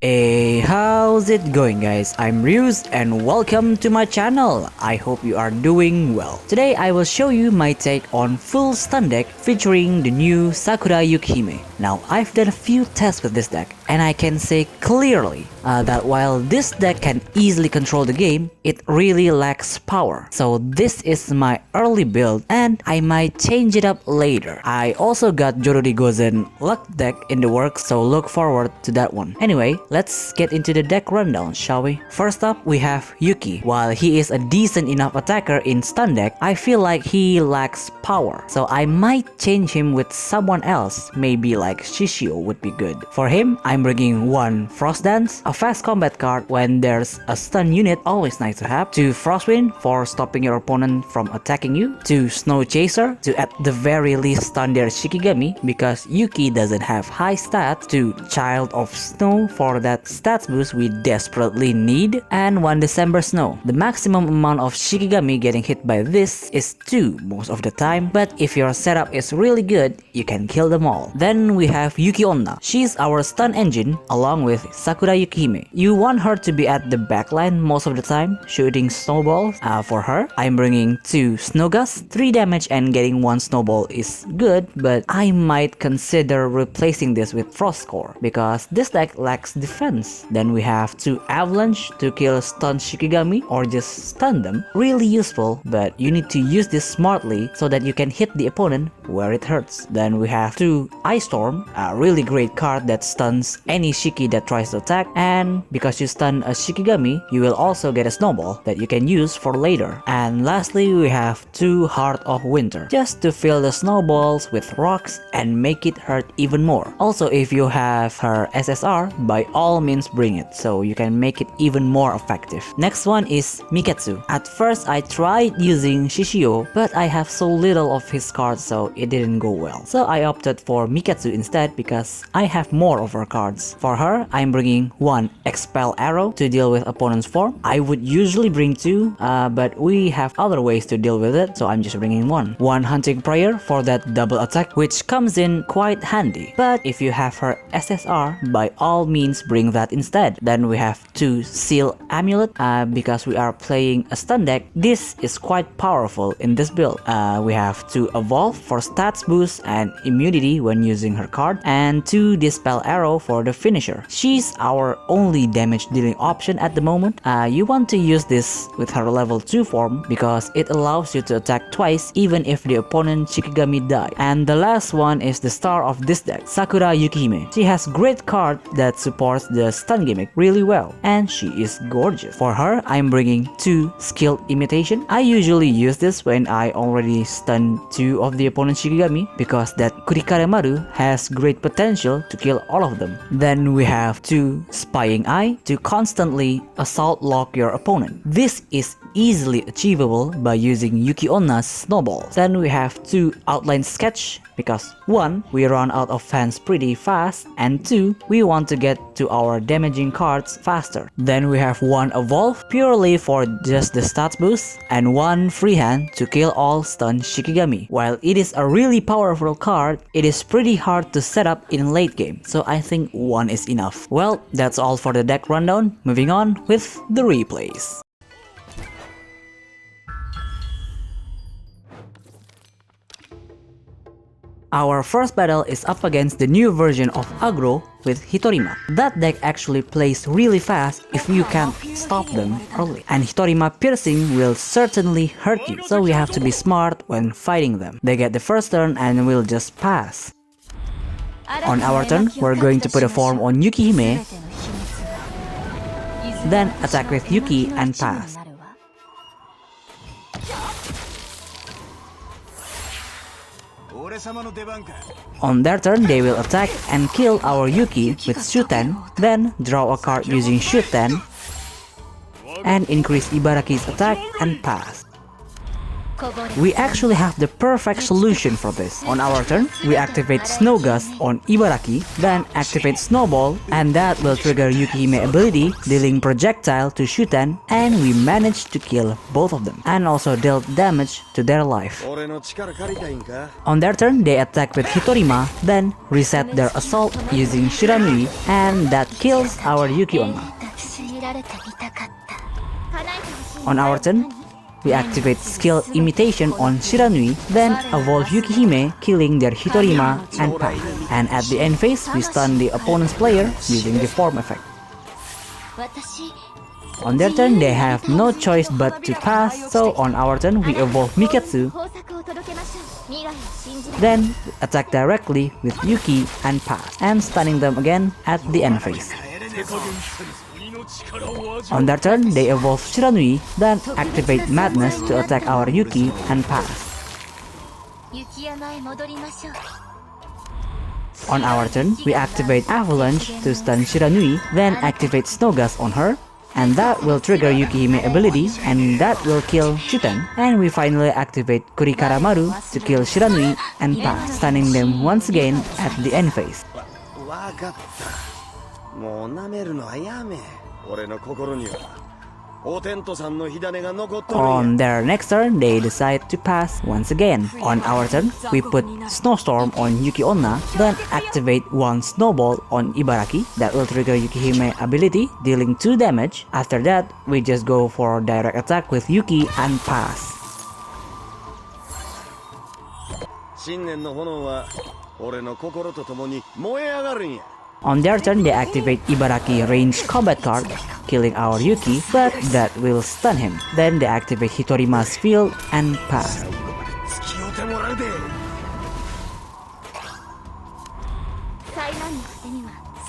Hey, how's it going guys? I'm Ryuz and welcome to my channel. I hope you are doing well. Today I will show you my take on full stun deck featuring the new Sakura Yukihime. Now I've done a few tests with this deck and I can say clearly that while this deck can easily control the game, it really lacks power. So this is my early build and I might change it up later. I also got Jorori Gozen luck deck in the works, so look forward to that one. Anyway, let's get into the deck rundown, shall we? First up, we have Yuki. While he is a decent enough attacker in stun deck, I feel like he lacks power. So I might change him with someone else, maybe like Shishio would be good. For him, I'm bringing 1 Frost Dance, a fast combat card when there's a stun unit, always nice to have, 2 Frostwind for stopping your opponent from attacking you, 2 Snow Chaser to at the very least stun their Shikigami because Yuki doesn't have high stats, 2 Child of Snow for that stats boost we desperately need, and 1 December Snow. The maximum amount of Shikigami getting hit by this is 2 most of the time, but if your setup is really good, you can kill them all. Then we have Yuki Onna. She's our stun engine along with Sakura Yukihime. You want her to be at the backline most of the time, shooting snowballs. For her, I'm bringing 2 Snow Gust. 3 damage and getting 1 snowball is good, but I might consider replacing this with Frost Core because this deck lacks defense. Then we have 2 Avalanche to kill stun Shikigami or just stun them. Really useful, but you need to use this smartly so that you can hit the opponent where it hurts. Then we have 2 Ice Storm, a really great card that stuns any Shiki that tries to attack, and because you stun a Shikigami, you will also get a snowball that you can use for later. And lastly, we have 2 Heart of Winter, just to fill the snowballs with rocks and make it hurt even more. Also, if you have her SSR, by all means bring it, so you can make it even more effective. Next one is Miketsu. At first I tried using Shishio, but I have so little of his cards so it didn't go well. So I opted for Miketsu instead because I have more of her cards. For her, I'm bringing 1 Expel Arrow to deal with opponent's form. I would usually bring 2, but we have other ways to deal with it, so I'm just bringing 1. 1 Hunting Prayer for that double attack, which comes in quite handy. But if you have her SSR, by all means bring that instead. Then we have 2 Seal Amulet because we are playing a stun deck. This is quite powerful in this build. We have 2 Evolve for stats boost and immunity when using her card, and 2 Dispel Arrow for the finisher. She's our only damage dealing option at the moment. You want to use this with her level 2 form because it allows you to attack twice even if the opponent Shikigami die. And the last one is the star of this deck, Sakura Yukihime. She has great card that supports the stun gimmick really well, and she is gorgeous. For her, I'm bringing 2 Skilled Imitation. I usually use this when I already stun 2 of the opponent's Shikigami because that Kurikaremaru has great potential to kill all of them. Then we have 2 Spying Eye to constantly assault lock your opponent. This is easily achievable by using Yuki Onna's snowballs. Then we have 2 Outline Sketch because 1, we run out of hands pretty fast, and 2, we want to get to our damaging cards faster. Then we have 1 Evolve purely for just the stats boost, and 1 Freehand to kill all stun Shikigami. While it is a really powerful card, it is pretty hard to set up in late game, so I think 1 is enough. Well, that's all for the deck rundown. Moving on with the replays. Our first battle is up against the new version of Aggro with Hitorima. That deck actually plays really fast if you can't stop them early. And Hitorima piercing will certainly hurt you, so we have to be smart when fighting them. They get the first turn and we'll just pass. On our turn, we're going to put a form on Yukihime, then attack with Yuki and pass. On their turn, they will attack and kill our Yuki with Shuten, then draw a card using Shuten, and increase Ibaraki's attack and pass. We actually have the perfect solution for this. On our turn, we activate Snow Gust on Ibaraki, then activate Snowball, and that will trigger Yukihime ability, dealing projectile to Shuten, and we managed to kill both of them, and also dealt damage to their life. On their turn, they attack with Hitorima, then reset their assault using Shiranui, and that kills our Yuki Onna. On our turn, we activate skill imitation on Shiranui, then evolve Yukihime, killing their Hitorima and pass. And at the end phase, we stun the opponent's player using the form effect. On their turn, they have no choice but to pass, so on our turn, we evolve Miketsu, then attack directly with Yuki and pass, and stunning them again at the end phase. On their turn, they evolve Shiranui, then activate Madness to attack our Yuki and pass. On our turn, we activate Avalanche to stun Shiranui, then activate Snow Gust on her, and that will trigger Yukihime ability, and that will kill Shuten. And we finally activate Kurikaramaru to kill Shiranui and pass, stunning them once again at the end phase. On their next turn, they decide to pass once again. On our turn, we put Snowstorm on Yuki Onna, then activate one Snowball on Ibaraki. That will trigger Yukihime ability, dealing 2 damage. After that, we just go for direct attack with Yuki and pass. On their turn, they activate Ibaraki ranged combat card, killing our Yuki, but that will stun him. Then they activate Hitorima's field and pass.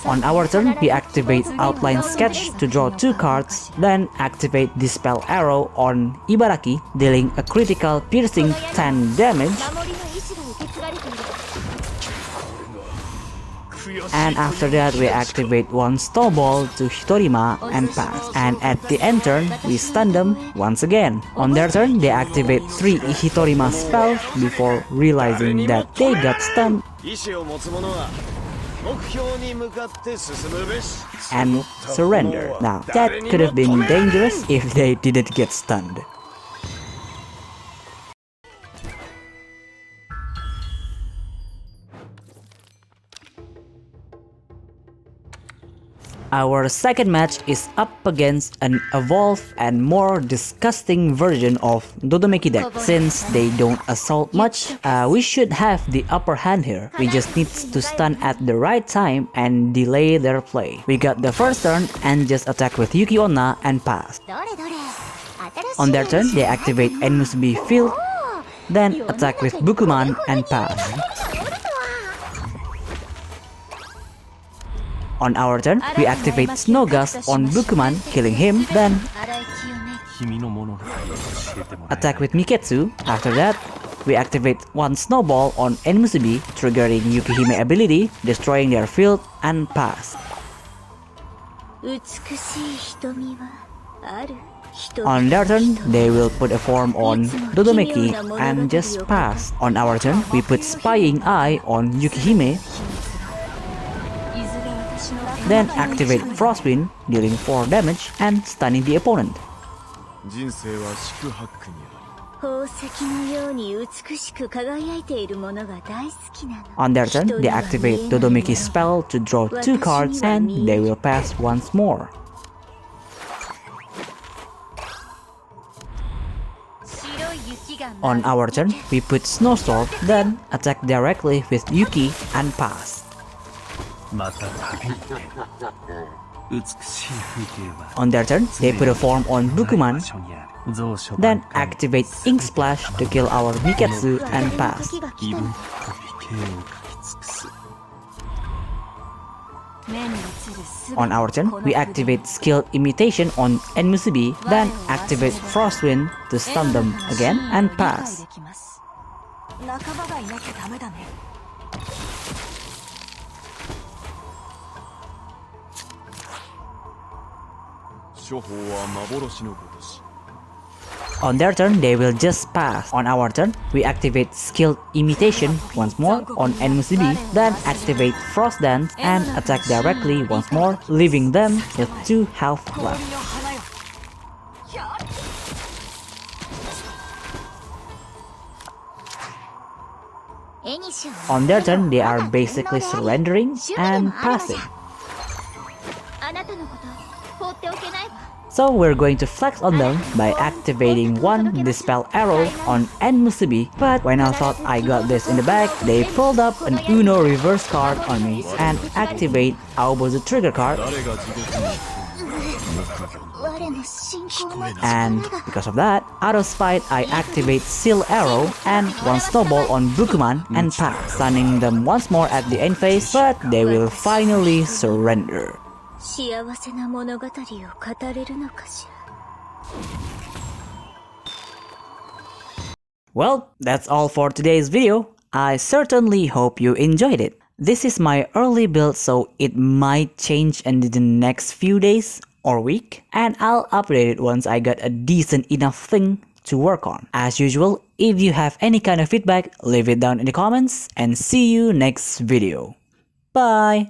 On our turn, we activate Outline Sketch to draw 2 cards, then activate Dispel Arrow on Ibaraki, dealing a critical piercing 10 damage. And after that, we activate one Snowball to Hitorima and pass. And at the end turn, we stun them once again. On their turn, they activate 3 Hitorima spells before realizing that they got stunned and surrender. Now, that could have been dangerous if they didn't get stunned. Our second match is up against an evolved and more disgusting version of Dodomeki deck. Since they don't assault much, we should have the upper hand here. We just need to stun at the right time and delay their play. We got the first turn and just attack with Yuki Onna and pass. On their turn, they activate Enmusubi Field, then attack with Bukuman and pass. On our turn, we activate Snow Gust on Bukuman, killing him, then attack with Miketsu. After that, we activate one Snowball on Enmusubi, triggering Yukihime ability, destroying their field, and pass. On their turn, they will put a form on Dodomeki and just pass. On our turn, we put Spying Eye on Yukihime, then activate Frostwind, dealing 4 damage and stunning the opponent. On their turn, they activate Dodomeki's spell to draw 2 cards and they will pass once more. On our turn, we put Snowstorm, then attack directly with Yuki and pass. On their turn, they put a form on Bukuman, then activate Ink Splash to kill our Miketsu and pass. On our turn, we activate Skill Imitation on Enmusubi, then activate Frostwind to stun them again and pass. On their turn, they will just pass. On our turn, we activate Skilled Imitation once more on Onmyoji, then activate Frost Dance and attack directly once more, leaving them with 2 health left. On their turn, they are basically surrendering and passing. So we're going to flex on them by activating one Dispel Arrow on Onmyoji, but when I thought I got this in the bag, they pulled up an Uno reverse card on me and activate Aggro the trigger card. And because of that, out of spite, I activate Seal Arrow and one Snowball on Bukuman and pass, stunning them once more at the end phase, but they will finally surrender. Well, that's all for today's video. I certainly hope you enjoyed it. This is my early build, so it might change in the next few days or week, and I'll update it once I got a decent enough thing to work on. As usual, if you have any kind of feedback, leave it down in the comments, and see you next video. Bye!